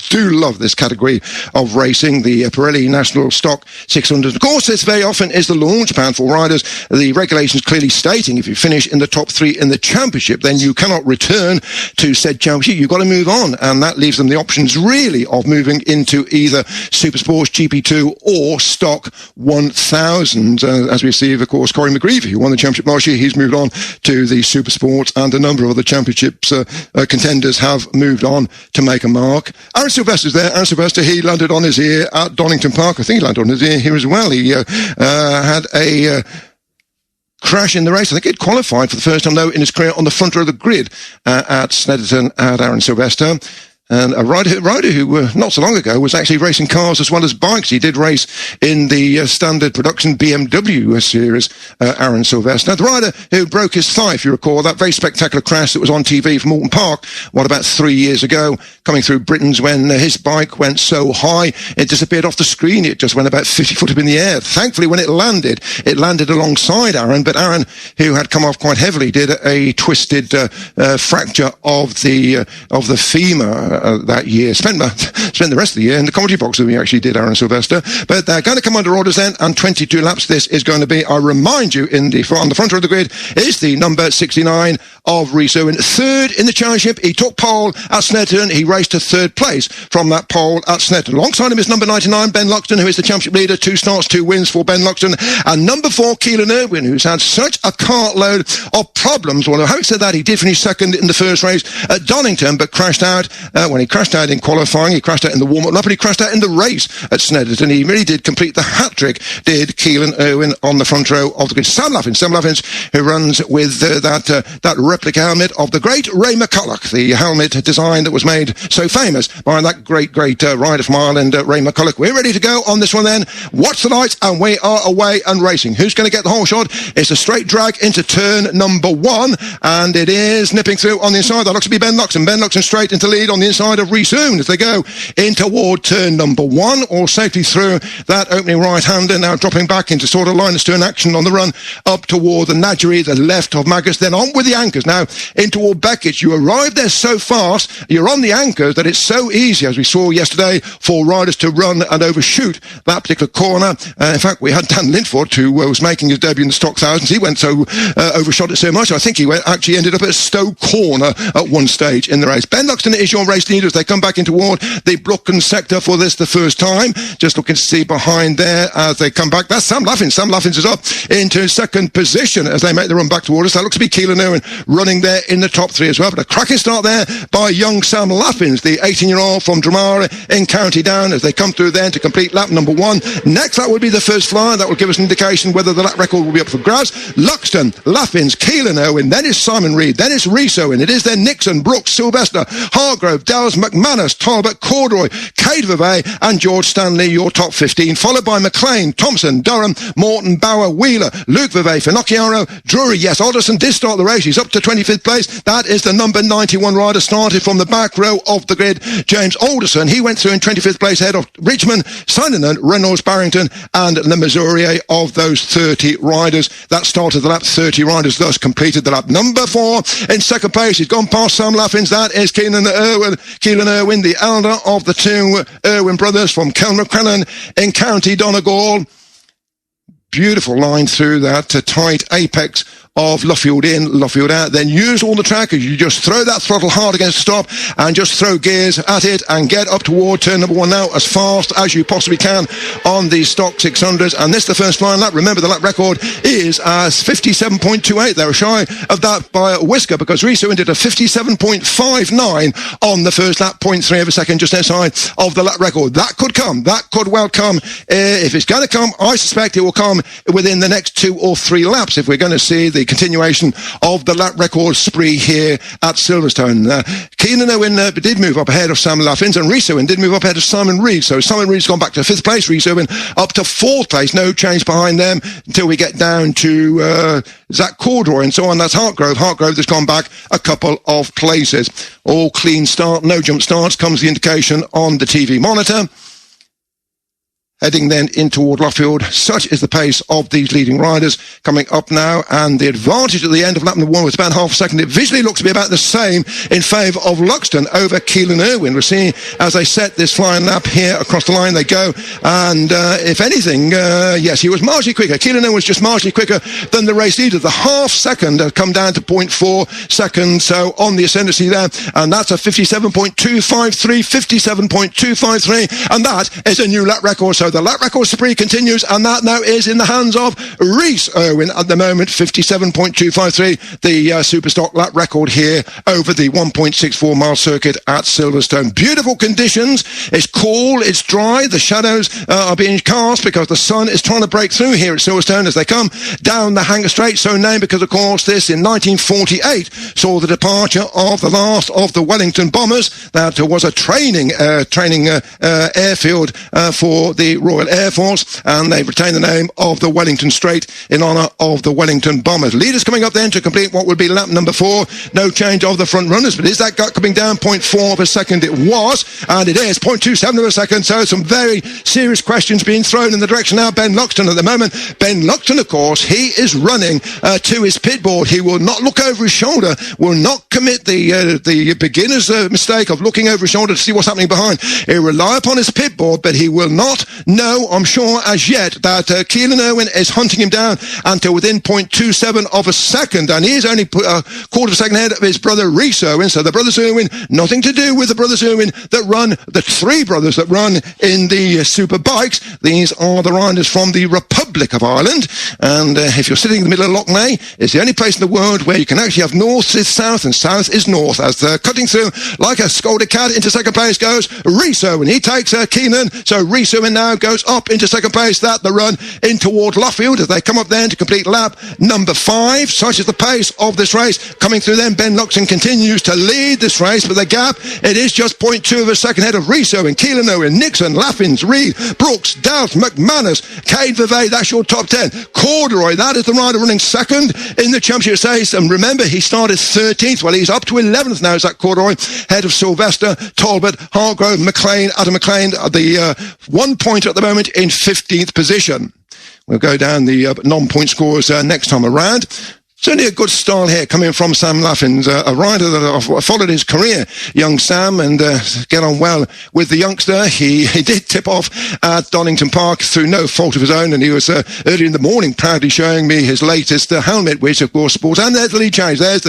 do love this category of racing, the Pirelli National Stock 600. Of course, this very often is the launch pad for riders. The regulations clearly stating if you finish in the top 3 in the championship, then you cannot return to said championship. You've got to move on, and that leaves them the options really of moving into either Supersports GP2 or Stock 1000. As we see, of course, Corey McGreevy, who won the championship last year, he's moved on to the Supersports, and a number of other championships contenders have moved on to make a mark. Aaron Sylvester's there. Aaron Sylvester, he landed on his ear at Donington Park. I think he landed on his ear here as well. He had a crash in the race. I think he'd qualified for the first time, though, in his career on the front row of the grid at Snetterton at Aaron Sylvester. And a rider who, not so long ago, was actually racing cars as well as bikes. He did race in the standard production BMW series, Aaron Sylvester. Now, the rider who broke his thigh, if you recall, that very spectacular crash that was on TV from Alton Park, about 3 years ago, coming through Britain's, when his bike went so high, it disappeared off the screen. It just went about 50 foot up in the air. Thankfully, when it landed alongside Aaron, but Aaron, who had come off quite heavily, did a twisted fracture of the femur that year. Spent the rest of the year in the commentary box that we actually did, Aaron Sylvester. But they're going to come under orders then, and 22 laps this is going to be. I remind you, on the front row of the grid is the number 69 of Rhys Owen. Third in the championship. He took pole at Snetterton. He raced to third place from that pole at Snetterton. Alongside him is number 99, Ben Luxton, who is the championship leader. 2 starts, 2 wins for Ben Luxton. And number 4, Keelan Irwin, who's had such a cartload of problems. Well, having said that, he did finish second in the first race at Donington, but crashed out when he crashed out in qualifying. He crashed out in the warm-up lap, but he crashed out in the race at Snetterton. He really did complete the hat-trick, did Keelan Irwin on the front row of the grid. Sam Laffins, who runs with that replica helmet of the great Ray McCulloch, the helmet design that was made so famous by that great rider from Ireland, Ray McCulloch. We're ready to go on this one then. Watch the lights, and we are away and racing. Who's going to get the whole shot? It's a straight drag into turn number 1, and it is nipping through on the inside. That looks to be Ben Luxton. Ben Luxton straight into lead on the inside of Rhys Owen as they go in toward turn number 1, all safely through that opening right-hander, now dropping back into sort of line of stern action on the run up toward the Nadgery, the left of Magus, then on with the anchors now in toward Beckett. You arrive there so fast, you're on the anchors, that it's so easy, as we saw yesterday, for riders to run and overshoot that particular corner. In fact, we had Dan Lindford, who was making his debut in the Stock Thousands. He went so overshot it so much, I think he actually ended up at Stowe Corner at one stage in the race. Ben Luxton is your race leader as they come back in toward the Brooklyn sector for this the first time. Just looking to see behind there as they come back. That's Sam Laffins. Sam Laffins is up into second position as they make the run back toward us. That looks to be Keelan Irwin running there in the top 3 as well. But a cracking start there by young Sam Laffins, the 18-year-old from Dromara in County Down, as they come through there to complete lap number 1. Next, that would be the first flyer. That will give us an indication whether the lap record will be up for grabs. Luxton, Laffins, Keelan Irwin, then is Simon Reed, then is Rhys Owen. It is then Nixon, Brooks, Sylvester, Hargrove, Dells, McManus, Talbot, Corduroy, Cade Vevey, and George Stanley, your top 15, followed by McLean, Thompson, Durham, Morton, Bauer, Wheeler, Luke Vevey, Finocchiaro, Drury. Yes, Alderson did start the race. He's up to 25th place. That is the number 91 rider, started from the back row of the grid. James Alderson, he went through in 25th place ahead of Richmond, Sinan, Reynolds, Barrington, and Le Mesurier. Of those 30 riders that started the lap, 30 riders thus completed the lap. Number 4 in second place. He's gone past Sam Laffins. That is Keelan Irwin, the elder of the 2 Irwin brothers from Kelmacrennan in County Donegal. Beautiful line through that tight apex of Luffield in, Luffield out, then use all the track as you just throw that throttle hard against the stop and just throw gears at it and get up toward turn number 1 now as fast as you possibly can on the stock 600s. And this is the first flying lap. Remember, the lap record is 57.28. They were shy of that by a whisker because Rhys Owen did a 57.59 on the first lap, 0.3 of a second just outside of the lap record. That could come. That could well come. If it's going to come, I suspect it will come within the next 2 or 3 laps if we're going to see the continuation of the lap record spree here at Silverstone. Keelan Irwin did move up ahead of Sam Laffins, and Rhys Owen did move up ahead of Simon Reed. So Simon Reed's gone back to 5th place, Rhys Owen up to 4th place. No change behind them until we get down to Zach Corduroy and so on. That's Hartgrove. Hartgrove has gone back a couple of places. All clean start, no jump starts, comes the indication on the TV monitor. heading then in toward Luffield. Such is the pace of these leading riders coming up now, and the advantage at the end of lap number 1 was about half a second. It visually looks to be about the same in favour of Luxton over Keelan Irwin. We're seeing as they set this flying lap here across the line they go, and if anything, yes, he was marginally quicker. Keelan Irwin was just marginally quicker than the race leader. The half second had come down to 0.4 seconds, so on the ascendancy there, and that's a 57.253, 57.253, and that is a new lap record. So the lap record spree continues, and that now is in the hands of Rhys Irwin at the moment. 57.253, the Superstock lap record here over the 1.64 mile circuit at Silverstone. Beautiful conditions. It's cool, it's dry, the shadows are being cast because the sun is trying to break through here at Silverstone as they come down the Hanger Straight, so named because of course this in 1948 saw the departure of the last of the Wellington bombers. That was a training airfield for the Royal Air Force, and they've retained the name of the Wellington Strait in honour of the Wellington bombers. Leaders coming up then to complete what would be lap number 4. No change of the front runners, but is that gut coming down 0.4 of a second? It was, and it is 0.27 of a second, so some very serious questions being thrown in the direction now Ben Luxton at the moment. Ben Luxton, of course, he is running to his pit board. He will not look over his shoulder, will not commit the beginner's mistake of looking over his shoulder to see what's happening behind. He'll rely upon his pit board, but he will not know, I'm sure, as yet, that Keelan Irwin is hunting him down until within 0.27 of a second, and he is only a quarter of a second ahead of his brother Rhys Irwin. So the brothers Irwin, nothing to do with the brothers Irwin that run, the 3 brothers that run in the super bikes. These are the riders from the Republic of Ireland, and if you're sitting in the middle of Loch Ness, it's the only place in the world where you can actually have north is south and south is north. As they're cutting through like a scolded cat, into second place goes Rhys Irwin. He takes Keelan, so Rhys Irwin now goes up into second place. That the run in toward Luffield as they come up then to complete lap number 5. Such is the pace of this race coming through then. Ben Luxton continues to lead this race, but the gap, it is just 0.2 of a second ahead of Rhys Irwin, Keelan Irwin, Nixon, Laffins, Reed, Brooks, Dowd, McManus, Cade Vevey. That's your top 10. Corduroy, that is the rider running second in the championship race, and remember he started 13th. Well, he's up to 11th now, is that Corduroy, head of Sylvester, Talbot, Hargrove, McLean, Adam McLean, the 1 pointer at the moment in 15th position. We'll go down the non-point scores next time around. Certainly a good style here coming from Sam Laffins, a rider that I've followed his career, young Sam, and get on well with the youngster. He did tip off at Donington Park through no fault of his own, and he was early in the morning proudly showing me his latest helmet, which of course sports. And there's the lead change. There's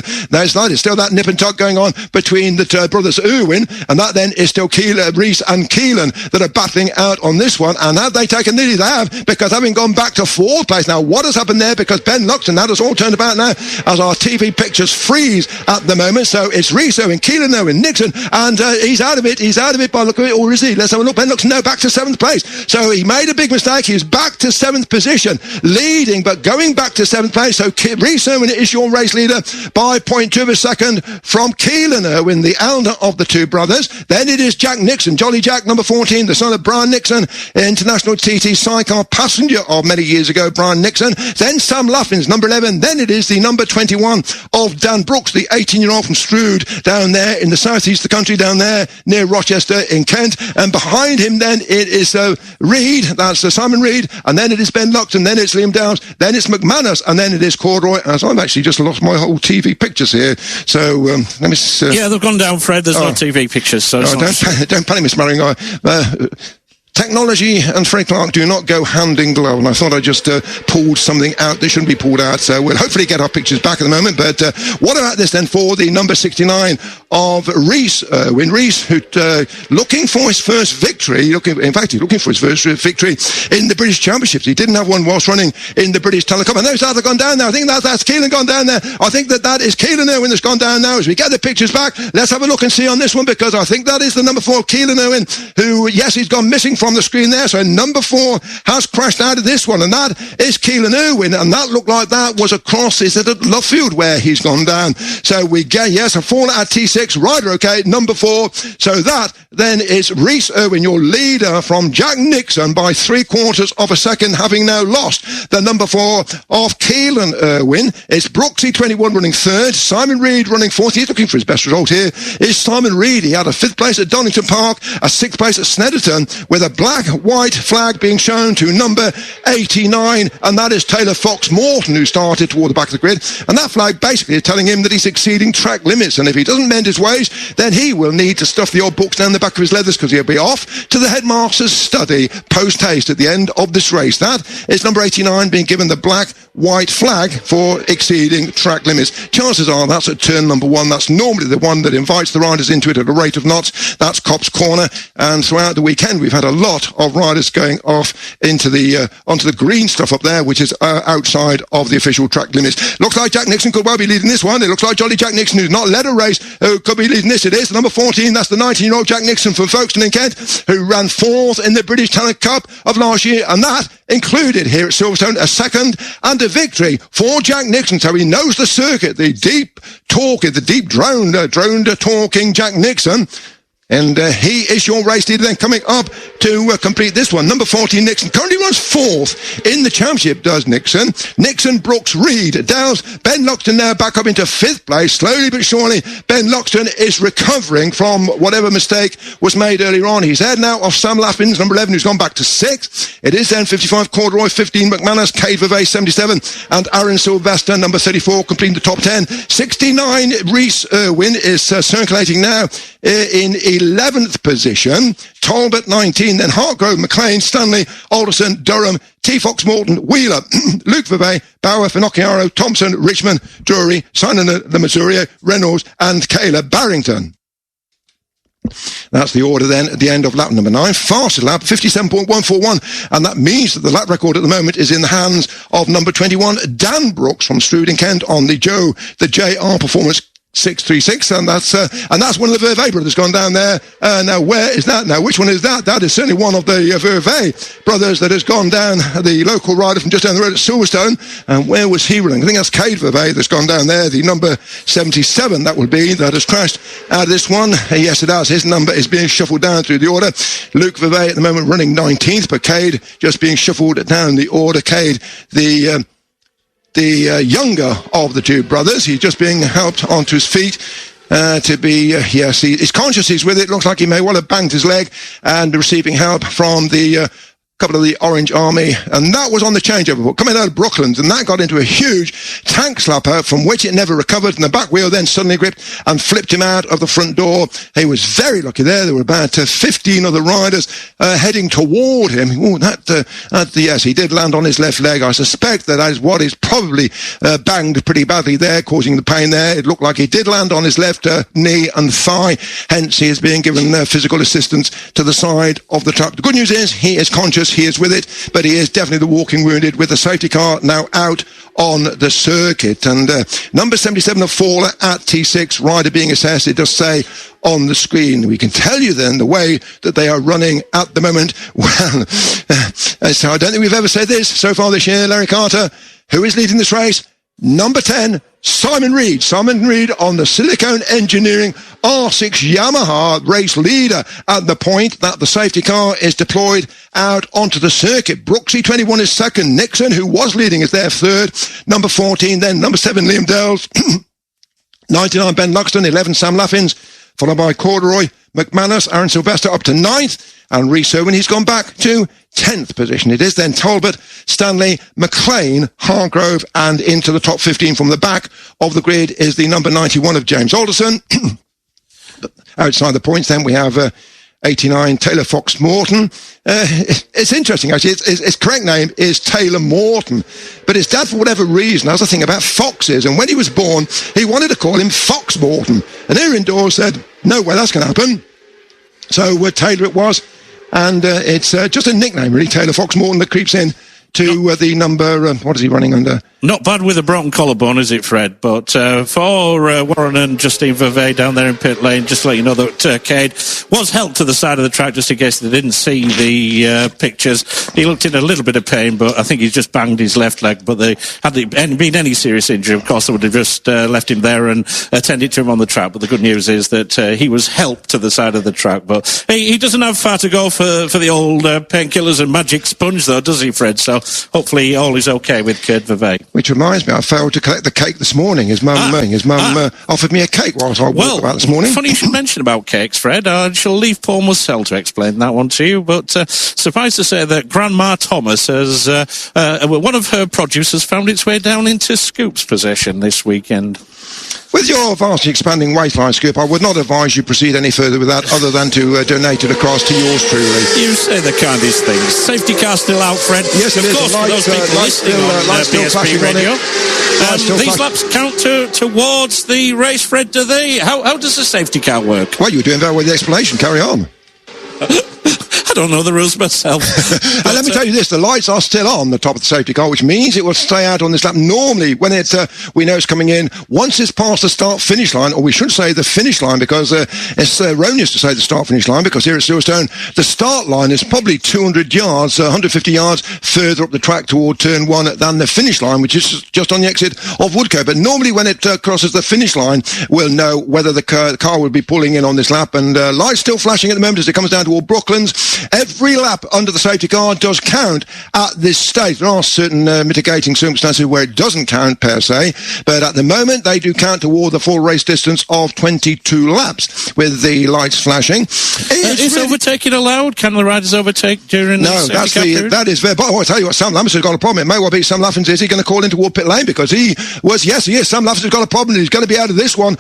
still that nip and tuck going on between the brothers Irwin, and that then is still Rhys and Keelan that are battling out on this one. And have they taken nearly? They have, because having gone back to 4th place now, what has happened there? Because Ben Luxton, that has all turned about now as our TV pictures freeze at the moment. So it's Rhys Irwin, Keelan Irwin, Nixon, and he's out of it by look at it, or is he? Let's have a look. Ben Luxton now back to 7th place. So he made a big mistake. He was back to 7th position, leading, but going back to 7th place. So Rhys Irwin is your race leader by 0.2 of a second from Keelan Irwin, the elder of the 2 brothers. Then it is Jack Nixon, Jolly Jack, number 14, the son of Brian Nixon, international TT sidecar passenger of many years ago, Brian Nixon. Then Sam Laffins, number 11. Then it is the number 21 of Dan Brooks, the 18-year-old from Strood, down there in the southeast of the country, down there near Rochester in Kent. And behind him then it is Reed, that's Simon Reed, and then it is Ben Luxton, then it's Liam Downs, then it's McManus, and then it is Corduroy. As I've actually just lost my whole TV pictures here, so let me yeah, they've gone down, Fred. There's no TV pictures, so don't panic, Miss Maring. Technology and Freddie Clark do not go hand in glove, and I thought I just pulled something out that shouldn't be pulled out, so we'll hopefully get our pictures back at the moment. But what about this then for the number 69 of Rhys Irwin? Rhys, who looking for his first victory, he's looking for his first victory in the British Championships. He didn't have one whilst running in the British Telecom. I know he's either gone down there. I think that's Keelan gone down there. I think that is Keelan Irwin that's gone down now. As we get the pictures back, let's have a look and see on this one, because I think that is the number 4, Keelan Irwin, who, yes, he's gone missing from the screen there. So number 4 has crashed out of this one, and that is Keelan Irwin, and that looked like that was across, is it at Luffield where he's gone down. So we get, yes, a fall at T6 T6, rider okay, number 4. So that then is Rhys Irwin, your leader, from Jack Nixon by 3/4 of a second, having now lost the number 4 of Keelan Irwin. It's Brooksy 21 running 3rd, Simon Reed running 4th. He's looking for his best result here. Is Simon Reed. He had a 5th place at Donington Park, a 6th place at Snetterton, with a black-white flag being shown to number 89, and that is Taylor Fox Morton, who started toward the back of the grid. And that flag basically is telling him that he's exceeding track limits, and if he doesn't mend his ways, then he will need to stuff the old books down the back of his leathers, because he'll be off to the headmaster's study post-haste at the end of this race. That is number 89 being given the black-white flag for exceeding track limits. Chances are that's at turn number 1. That's normally the one that invites the riders into it at a rate of knots. That's Copse Corner, and throughout the weekend we've had a lot of riders going off into the onto the green stuff up there, which is outside of the official track limits. Looks like Jack Nixon could well be leading this one. It looks like Jolly Jack Nixon, who's not led a race, who could be leading this. It is number 14. That's the 19-year-old Jack Nixon from Folkestone in Kent, who ran 4th in the British Talent Cup of last year, and that included here at Silverstone a 2nd and a victory for Jack Nixon. So he knows the circuit, the deep drone talking Jack Nixon. And he is your race leader then coming up to complete this one. Number 14, Nixon, currently runs 4th in the championship, does Nixon. Nixon, Brooks, Reed, Dowes, Ben Loxton now back up into 5th place. Slowly but surely, Ben Loxton is recovering from whatever mistake was made earlier on. He's ahead now of Sam Lappins, number 11, who's gone back to 6th. It is then 55, Corduroy, 15, McManus, Cade Vervey, 77, and Aaron Sylvester, number 34, completing the top 10. 69, Rhys Irwin is circulating now in 11th position. Talbot 19, then Hartgrove, McLean, Stanley, Alderson, Durham, T. Fox Morton, Wheeler, Luke Vervey, Bauer, Finocchiaro, Thompson, Richmond, Drury, Simon the Missouri, Reynolds, and Caleb Barrington. That's the order then at the end of lap number 9. Fastest lap, 57.141, and that means that the lap record at the moment is in the hands of number 21, Dan Brooks from Strood in Kent on the JR Performance 636, and that's one of the Vervey brothers gone down there. Now, where is that? Now, which one is that? That is certainly one of the Vervey brothers that has gone down, the local rider from just down the road at Silverstone. And where was he running? I think that's Cade Vervey that's gone down there, the number 77, that would be, that has crashed out of this one. Yes, it has. His number is being shuffled down through the order. Luke Vervey at the moment running 19th, but Cade just being shuffled down the order. Cade, the younger of the two brothers, he's just being helped onto his feet to be, yes, he's conscious, he's with it. Looks like he may well have banged his leg and receiving help from the couple of the Orange Army, and that was on the changeover coming out of Brooklands, and that got into a huge tank slapper from which it never recovered, and the back wheel then suddenly gripped and flipped him out of the front door. He was very lucky there. There were about 15 other riders heading toward him. Ooh, yes, he did land on his left leg. I suspect that is what is probably banged pretty badly there, causing the pain there. It looked like he did land on his left knee and thigh, hence he is being given physical assistance to the side of the truck. The good news is he is conscious, he is with it, but he is definitely the walking wounded, with the safety car now out on the circuit. And number 77 of Fowler at T6, rider being assessed, it does say on the screen. We can tell you then the way that they are running at the moment. Well, so I don't think we've ever said this so far this year. Larry Carter, who is leading this race? Number 10, Simon Reed. Simon Reed on the Silicone Engineering R6 Yamaha, race leader at the point that the safety car is deployed out onto the circuit. Brooksy 21 is second. Nixon, who was leading, is there third. Number 14, then number 7, Liam Dales. 99, Ben Luxton. 11, Sam Laffins, followed by Corduroy, McManus, Aaron Sylvester up to 9th, and Rhys Irwin, he's gone back to 10th position. It is then Talbot, Stanley, McLean, Hargrove, and into the top 15 from the back of the grid is the number 91 of James Alderson. Outside the points, then we have 89, Taylor Fox Morton. It's interesting, actually. His correct name is Taylor Morton, but his dad, for whatever reason, has a thing about foxes, and when he was born, he wanted to call him Fox Morton, and here indoors said, no way that's going to happen. So Taylor it was, and it's just a nickname, really, Taylor Fox Morton, that creeps in to the number, what is he running under? Not bad with a broken collarbone, is it, Fred? But for Warren and Justine Vervey down there in pit lane, just to let you know that Cade was helped to the side of the track just in case they didn't see the pictures. He looked in a little bit of pain, but I think he's just banged his left leg. But had there been any serious injury, of course, they would have just left him there and attended to him on the track. But the good news is that he was helped to the side of the track. But he doesn't have far to go for the old painkillers and magic sponge, though, does he, Fred? So hopefully all is okay with Cade Vervey. Which reminds me, I failed to collect the cake this morning. His mum offered me a cake whilst I walked about this morning. Funny you should mention about cakes, Fred. I shall leave Paul Mussell to explain that one to you. But suffice to say that Grandma Thomas has one of her produce has found its way down into Scoop's possession this weekend. With your vastly expanding waistline, Scoop, I would not advise you proceed any further with that other than to donate it across to yours truly. You say the kindest things. Safety car still out, Fred. Yes, it of is. course, for those people listening on BSP Radio. These laps count towards the race, Fred, do they? How does the safety car work? Well, you were doing very well with the explanation. Carry on. I don't know the rules myself. And let me tell you this, the lights are still on the top of the safety car, which means it will stay out on this lap. Normally, when we know it's coming in, once it's past the start-finish line, or we should say the finish line, because it's erroneous to say the start-finish line, because here at Silverstone, the start line is probably 200 yards, 150 yards further up the track toward turn 1 than the finish line, which is just on the exit of Woodcote. But normally when it crosses the finish line, we'll know whether the car will be pulling in on this lap. And lights still flashing at the moment as it comes down toward Brooklands. Every lap under the safety car does count at this stage. There are certain mitigating circumstances where it doesn't count per se, but at the moment they do count toward the full race distance of 22 laps with the lights flashing. Is really overtaking allowed? Can the riders overtake during the safety car period? That is very... But I tell you what, Sam Lammers has got a problem. It may well be Sam Laffins. Is he going to call in toward pit lane? Because he is. Sam Laffins has got a problem. He's going to be out of this one.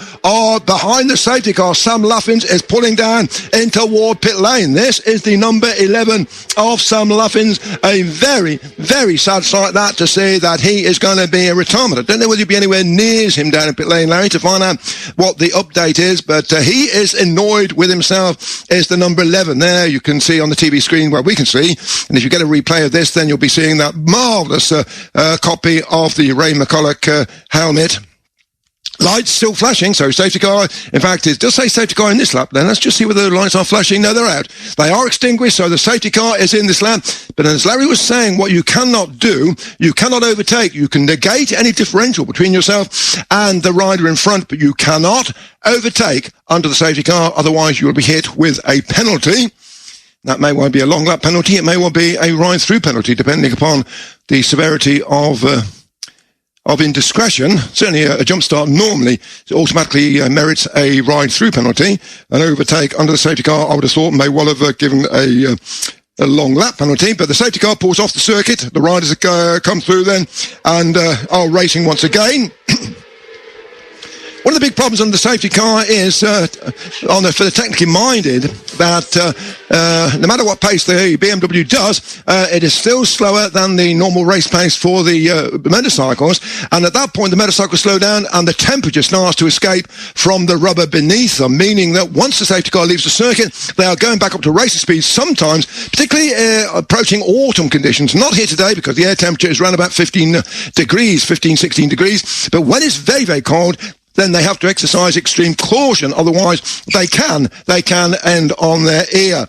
Behind the safety car, Sam Laffins is pulling down in toward pit lane. This is the number 11 of Sam Laffins. A very, very sad sight that to see that he is going to be a retirement. I don't know whether you'll be anywhere near him down in pit lane, Larry, to find out what the update is, but he is annoyed with himself. Is the number 11 there? You can see on the TV screen where we can see, and if you get a replay of this, then you'll be seeing that marvellous copy of the Ray McCulloch helmet. Lights still flashing, so safety car, in fact, it does say safety car in this lap, then let's just see whether the lights are flashing. No, they're out. They are extinguished, so the safety car is in this lap, but as Larry was saying, what you cannot do, you cannot overtake. You can negate any differential between yourself and the rider in front, but you cannot overtake under the safety car, otherwise you will be hit with a penalty. That may well be a long lap penalty, it may well be a ride-through penalty, depending upon the severity of indiscretion. Certainly a jump start normally automatically merits a ride-through penalty. An overtake under the safety car, I would have thought, may well have given a long lap penalty, but the safety car pulls off the circuit. The riders come through then and are racing once again. One of the big problems on the safety car is, for the technically minded, that no matter what pace the BMW does, it is still slower than the normal race pace for the motorcycles. And at that point, the motorcycles slow down and the temperature starts to escape from the rubber beneath them, meaning that once the safety car leaves the circuit, they are going back up to racing speeds, sometimes, particularly approaching autumn conditions. Not here today because the air temperature is around about 16 degrees. But when it's very, very cold, then they have to exercise extreme caution. Otherwise, they can end on their ear.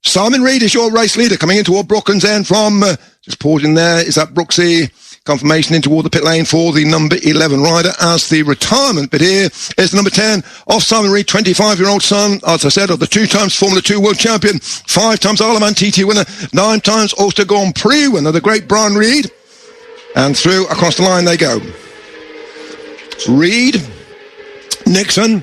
Simon Reed is your race leader coming in toward Brooklands end from, just pausing there, is that Brooksy? Confirmation in toward the pit lane for the number 11 rider as the retirement bit here is the number 10 of Simon Reed, 25-year-old son, as I said, of the 2 times Formula 2 world champion, 5 times Isle-of-Man TT winner, 9 times Ulster Grand Prix winner, the great Brian Reed. And through across the line they go. Reed, Nixon,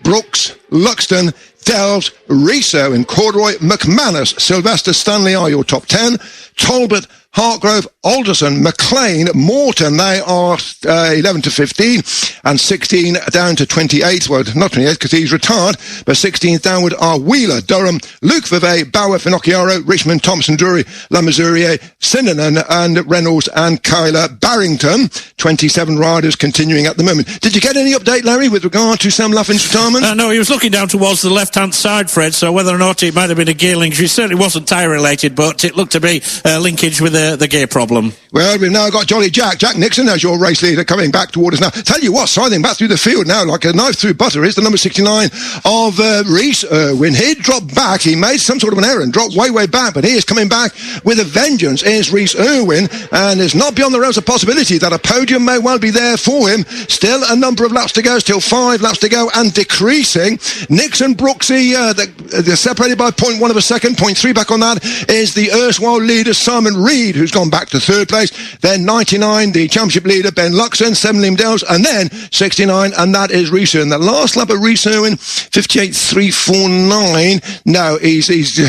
Brooks, Luxton, Delves, Riso and Corduroy, McManus, Sylvester, Stanley are your top 10. Talbot, Hartgrove, Alderson, McLean, Morton, they are 11 to 15 and 16 down to 28. Well, not 28 because he's retired, but 16 downward are Wheeler, Durham, Luke Vevey, Bauer, Finocchiaro, Richmond, Thompson, Drury, Lamazurier, Sinanen and Reynolds and Kyler Barrington. 27 riders continuing at the moment. Did you get any update, Larry, with regard to Sam Laffin's retirement? No, he was looking down towards the left-hand side, Fred, so whether or not it might have been a gear linkage, it certainly wasn't tyre-related, but it looked to be linkage with the gear problem. problem. Well, we've now got Jolly Jack Nixon as your race leader coming back toward us now. Tell you what, sliding back through the field now like a knife through butter is the number 69 of Rhys Irwin. He dropped back. He made some sort of an error and dropped way back, but he is coming back with a vengeance, is Rhys Irwin, and it's not beyond the realms of possibility that a podium may well be there for him. Still a number of laps to go, still 5 laps to go and decreasing. Nixon, Brooksy, they're separated by 0.1 of a second. 0.3 back on that is the erstwhile leader Simon Reed, who's gone back to third place. Then 99, the championship leader Ben Luxon, 7 Liam Dales, and then 69, and that is Rhys Irwin. The last lap of Rhys Irwin, 58.349. No, he's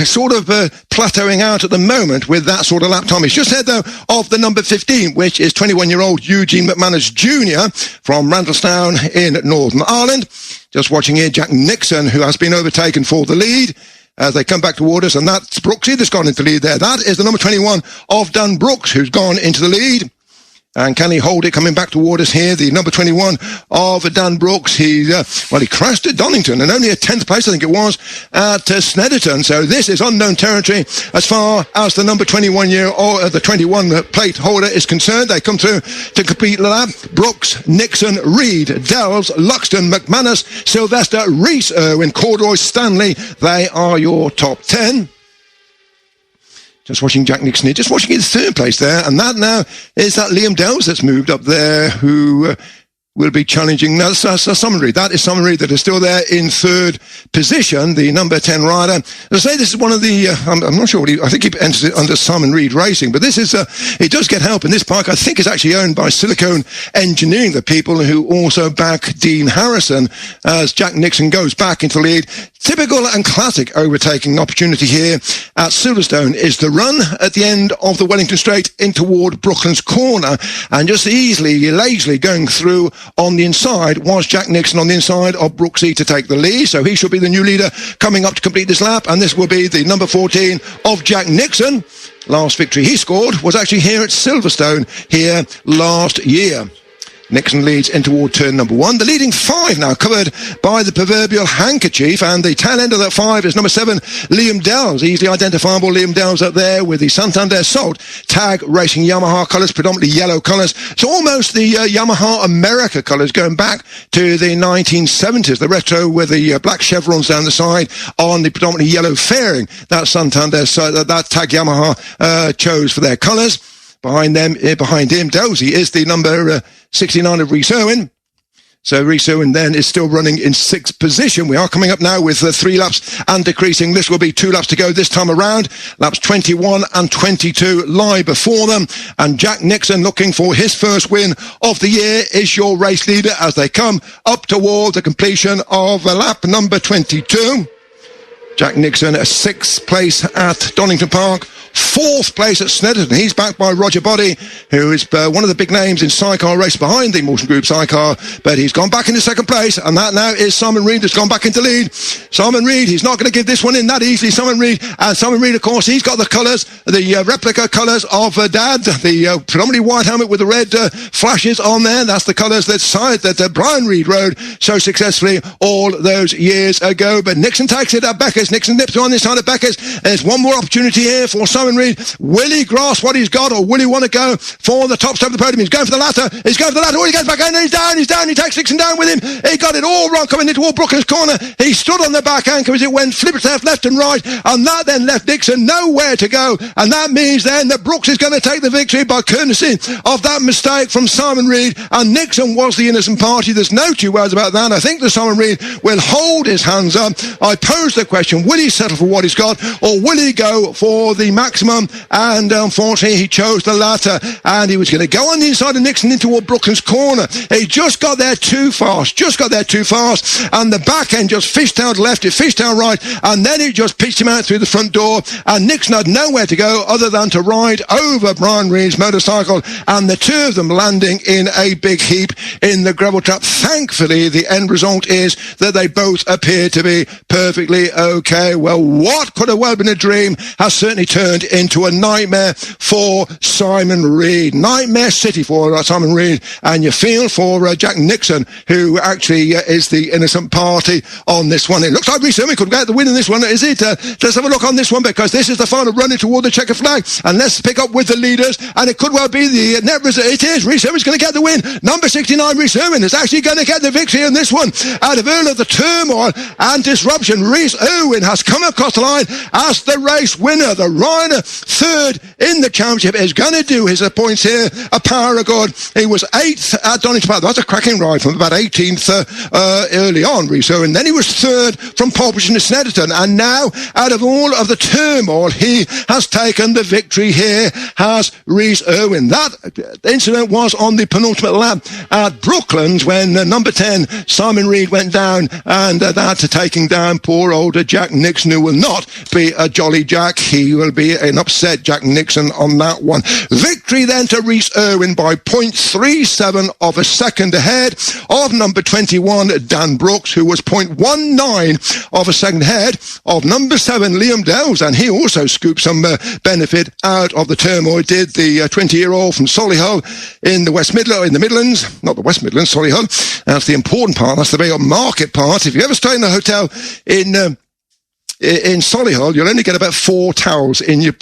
sort of plateauing out at the moment with that sort of lap time. He's just ahead, though, of the number 15, which is 21-year-old Eugene McManus Jr. from Randallstown in Northern Ireland. Just watching here, Jack Nixon, who has been overtaken for the lead as they come back toward us, and that's Brooksy that's gone into the lead there. That is the number 21 of Dan Brooks, who's gone into the lead. And can he hold it coming back toward us here? The number 21 of Dan Brooks. He crashed at Donington and only a 10th place, I think it was, at Snetterton. So this is unknown territory as far as the number 21 the 21 plate holder is concerned. They come through to complete the lap. Brooks, Nixon, Reed, Dells, Luxton, McManus, Sylvester, Rhys Irwin, Corduroy, Stanley. They are your top 10. Just watching Jack Nixon here, just watching his third place there, and that now is that Liam Dells that's moved up there, who will be challenging. Now, that's Simon Reed. That is Simon Reed that is still there in third position, the number 10 rider. As I say, this is one of the, I'm not sure I think he enters it under Simon Reed Racing, but this is, he does get help in this park. I think it's actually owned by Silicone Engineering, the people who also back Dean Harrison as Jack Nixon goes back into the lead. Typical and classic overtaking opportunity here at Silverstone is the run at the end of the Wellington Straight in toward Brooklands Corner, and just lazily going through on the inside was Jack Nixon on the inside of Brooksy to take the lead. So he should be the new leader coming up to complete this lap, and this will be the number 14 of Jack Nixon. Last victory he scored was actually here at Silverstone here last year. Nixon leads in toward turn number 1. The leading 5 now covered by the proverbial handkerchief, and the tail end of that 5 is number 7, Liam Dells. Easily identifiable Liam Dells up there with the Santander Salt Tag Racing Yamaha colours, predominantly yellow colours. So almost the Yamaha America colours going back to the 1970s, the retro with the black chevrons down the side on the predominantly yellow fairing. That Santander, that Tag Yamaha chose for their colours. Behind him, Dozy is the number 69 of Rhys Irwin. So Rhys Irwin then is still running in 6th position. We are coming up now with 3 laps and decreasing. This will be 2 laps to go this time around. Laps 21 and 22 lie before them. And Jack Nixon, looking for his first win of the year, is your race leader as they come up toward the completion of lap number 22. Jack Nixon, a 6th place at Donington Park. 4th place at Snetterton. He's backed by Roger Body, who is one of the big names in Sidecar race behind the Moulton Group Sidecar, but he's gone back into 2nd place, and that now is Simon Reed that's gone back into lead. Simon Reed, he's not going to give this one in that easily. Simon Reed, of course, he's got the colours, the replica colours of Dad, the predominantly white helmet with the red flashes on there. That's the colours that Brian Reed rode so successfully all those years ago. But Nixon takes it at Becker's. Nixon nips on this side of Becker's. There's one more opportunity here for Simon Reed. Will he grasp what he's got, or will he want to go for the top step of the podium? He's going for the latter. Oh, he goes back in, he's down. He takes Nixon down with him. He got it all wrong coming into Brooklands Corner. He stood on the back anchor as it went flipped left and right, and that then left Nixon nowhere to go, and that means then that Brooks is going to take the victory by courtesy of that mistake from Simon Reed, and Nixon was the innocent party. There's no two words about that. I think that Simon Reed will hold his hands up. I pose the question, will he settle for what he's got, or will he go for the maximum? And unfortunately he chose the latter, and he was going to go on the inside of Nixon into Brooklands Corner. He just got there too fast, and the back end just fishtailed left, it fishtailed right, and then it just pitched him out through the front door, and Nixon had nowhere to go other than to ride over Brian Reed's motorcycle, and the two of them landing in a big heap in the gravel trap. Thankfully, the end result is that they both appear to be perfectly okay. Well, what could have well been a dream has certainly turned into a nightmare for Simon Reed. Nightmare City for Simon Reed, and you feel for Jack Nixon, who actually is the innocent party on this one. It looks like Rhys Irwin could get the win in this one, is it? Let's have a look on this one, because this is the final running toward the checkered flag, and let's pick up with the leaders, and it could well be the net result. It is. Rhys Irwin's going to get the win. Number 69, Rhys Irwin, is actually going to get the victory in this one. Out of all of the turmoil and disruption, Rhys Irwin has come across the line as the race winner. The rider third in the championship is going to do his points here. A power of God. He was 8th at Donington Park. That's a cracking ride from about 18th early on, Rhys Irwin. Then he was third from pole position to Snetterton, and now out of all of the turmoil, he has taken the victory here, has Rhys Irwin. That incident was on the penultimate lap at Brooklands when number 10 Simon Reed went down, and that taking down poor old Jack Nixon, who will not be a jolly Jack. He will be an upset Jack Nixon on that one. Victory then to Rhys Irwin by 0.37 of a second ahead of number 21 Dan Brooks, who was 0.19 of a second ahead of number 7 Liam Delves, and he also scooped some benefit out of the turmoil. Did the 20-year-old from Solihull in the Midlands, not the West Midlands, Solihull. That's the important part. That's the very market part. If you ever stay in a hotel in Solihull, you'll only get about 4 towels in your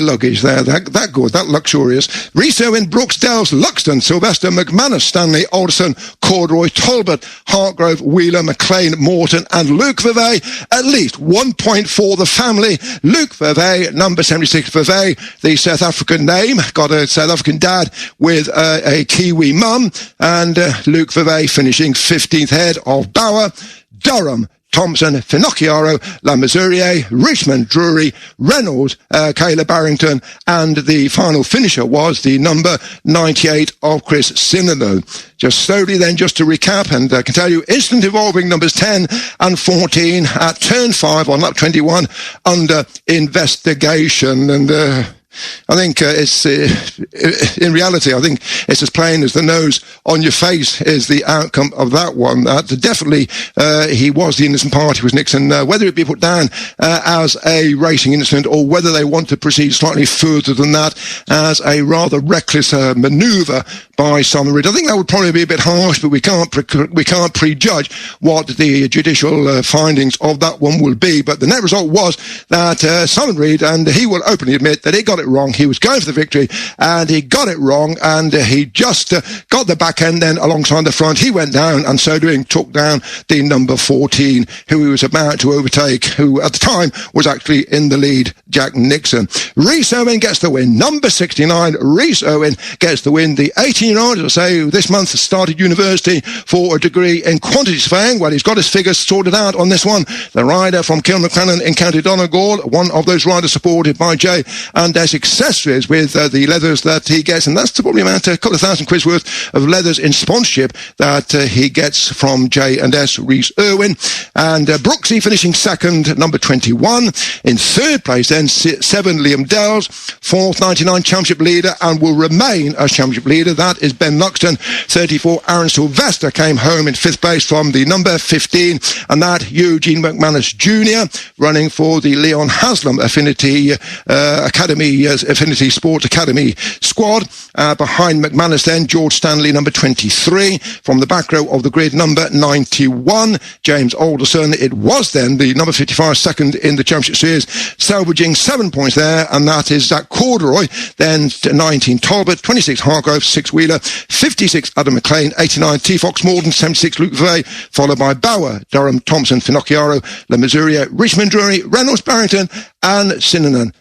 luggage there. That good, that luxurious. Rhys Irwin, Brooks, Delves, Luxton, Sylvester, McManus, Stanley, Alderson, Corduroy, Talbot, Hartgrove, Wheeler, McLean, Morton, and Luke Vevey. At least 1 point for the family. Luke Vevey, number 76 Vevey, the South African name, got a South African dad with a Kiwi mum, and Luke Vevey finishing 15th head of Bauer, Durham, Thompson, Finocchiaro, Lamazurier, Richmond, Drury, Reynolds, Kayla Barrington, and the final finisher was the number 98 of Chris Sinano. Just slowly then, just to recap, and I can tell you, instant evolving numbers 10 and 14 at turn 5 on lap 21 under investigation, and I think in reality, I think it's as plain as the nose on your face is the outcome of that one. Definitely, he was the innocent party, was Nixon. Whether it be put down as a racing incident, or whether they want to proceed slightly further than that as a rather reckless manoeuvre by Simon Reed, I think that would probably be a bit harsh, but we can't prejudge what the judicial findings of that one will be. But the net result was that Simon Reed, and he will openly admit that he got it wrong. He was going for the victory, and he got it wrong, and he just got the back end then alongside the front. He went down, and so doing took down the number 14, who he was about to overtake, who at the time was actually in the lead, Jack Nixon. Rhys Irwin gets the win. Number 69, Rhys Irwin gets the win. The 18-year-old, as I say, this month started university for a degree in quantity surveying. Well, he's got his figures sorted out on this one. The rider from Kilmaclennan in County Donegal, one of those riders supported by J and S accessories with the leathers that he gets, and that's probably about a couple of £1,000 worth of leathers in sponsorship that he gets from J&S Rhys Irwin. And Brooksy finishing second, number 21. In third place then 7 Liam Delves, fourth 99 championship leader and will remain as championship leader. That is Ben Luxton. 34 Aaron Sylvester came home in fifth place from the number 15, and that Eugene McManus Jr. running for the Leon Haslam Affinity Affinity Sports Academy squad. Behind McManus then, George Stanley, number 23. From the back row of the grid, number 91, James Alderson. It was then the number 55, second in the Championship Series, salvaging 7 points there, and that is Zach Corduroy. Then 19, Talbot, 26, Hargrove, 6, Wheeler, 56, Adam McLean, 89, T. Fox Morden, 76, Luke Vevey, followed by Bauer, Durham, Thompson, Finocchiaro, Lamazurier, Richmond, Drury, Reynolds, Barrington, and Sinanan.